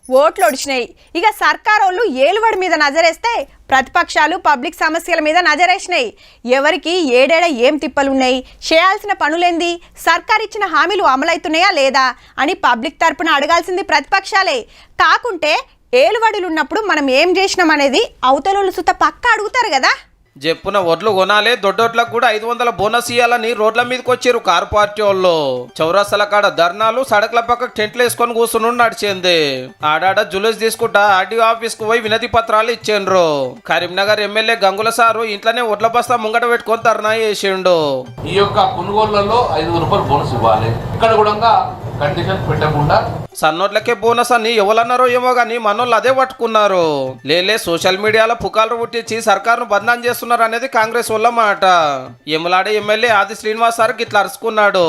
ఓట్లు ఒడిచినాయి. ఇక సర్కారోళ్ళు ఏలుబడి మీద నజరేస్తే ప్రతిపక్షాలు పబ్లిక్ సమస్యల మీద నజరేసినాయి. ఎవరికి ఏడేడ ఏం తిప్పలున్నాయి, చేయాల్సిన పనులేంది, సర్కార్ ఇచ్చిన హామీలు అమలవుతున్నాయా లేదా అని పబ్లిక్ తరపున అడగాల్సింది ప్రతిపక్షాలే. కాకుంటే ఏలుబడులున్నప్పుడు మనం ఏం చేసినాం అనేది అవతలోళ్ళు సుత పక్క అడుగుతారు కదా. చెప్పున ఒడ్లు కొనాలి, దొడ్డోట్లకు కూడా 500 బోనస్ ఇవ్వాలని రోడ్ల మీదకి వచ్చారు కారు పార్టీ వాళ్ళు. చౌరస్తల కాడ ధర్నాలు, సడకుల పక్కకు టెంట్లు వేసుకొని కూర్చుని నడిచింది. ఆడాడ జులూస్ తీసుకుంటా ఆర్డీఓ ఆఫీస్ కు పోయి వినతి పత్రాలు ఇచ్చిండ్రు. కరీంనగర్ ఎమ్మెల్యే గంగుల సారు ఇంట్లోనే ఒడ్ల బస్తా ముంగట పెట్టుకొని ధర్నా చేసిండు. ఈ యొక్క కొనుగోళ్లలో 500 రూపాయలు బోనస్ ఇవ్వాలి. ఇక్కడ కూడా కండిషన్ పెట్టకుండా సన్నోట్లకే బోనస్ అని ఎవరన్నారో ఏమో గానీ మనోళ్ళు అదే పట్టుకున్నారు. లేలే సోషల్ మీడియాలో పుకార్లు పుట్టించి సర్కారును బదనాం చేస్తున్నారు అనేది కాంగ్రెస్ వాళ్ళ మాట. ఎమ్మెలాడే ఎమ్మెల్యే ఆది శ్రీనివాస్ సార్ ఇట్లా అరుచుకున్నాడు.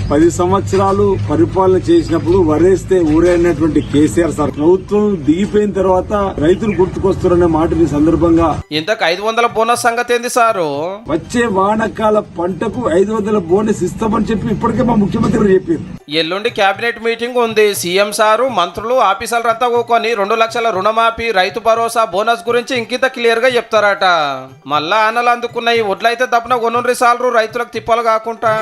10 సంవత్సరాలు పరిపాలన చేసినప్పుడు వరేస్తే ఊరైనటువంటి కేసీఆర్ సార్ ప్రభుత్వం దిగిపోయిన తర్వాత రైతులు గుర్తుకొస్తారనే మాటని సందర్భంగా ఇంతకు 500 బోనస్ సంగతి ఏంది సారు? వచ్చే వానకాల పంటకు 500 బోనస్ ఇస్తామని చెప్పి ఇప్పటికే మా ముఖ్యమంత్రి చెప్పారు. ఎల్లుండి కేబినెట్ మీటింగ్ ఉంది. సీఎం సారు, మంత్రులు, ఆఫీసర్లంతా కూకొని 2 లక్షల రుణమాఫీ, రైతు భరోసా, బోనస్ గురించి ఇంకింత క్లియర్ గా చెప్తారట. మళ్ళా ఆనలు అందుకున్న ఈ వడ్లయితే తప్పన కొనుండ్రి సాలరు రైతులకు తిప్పలు కాకుండా.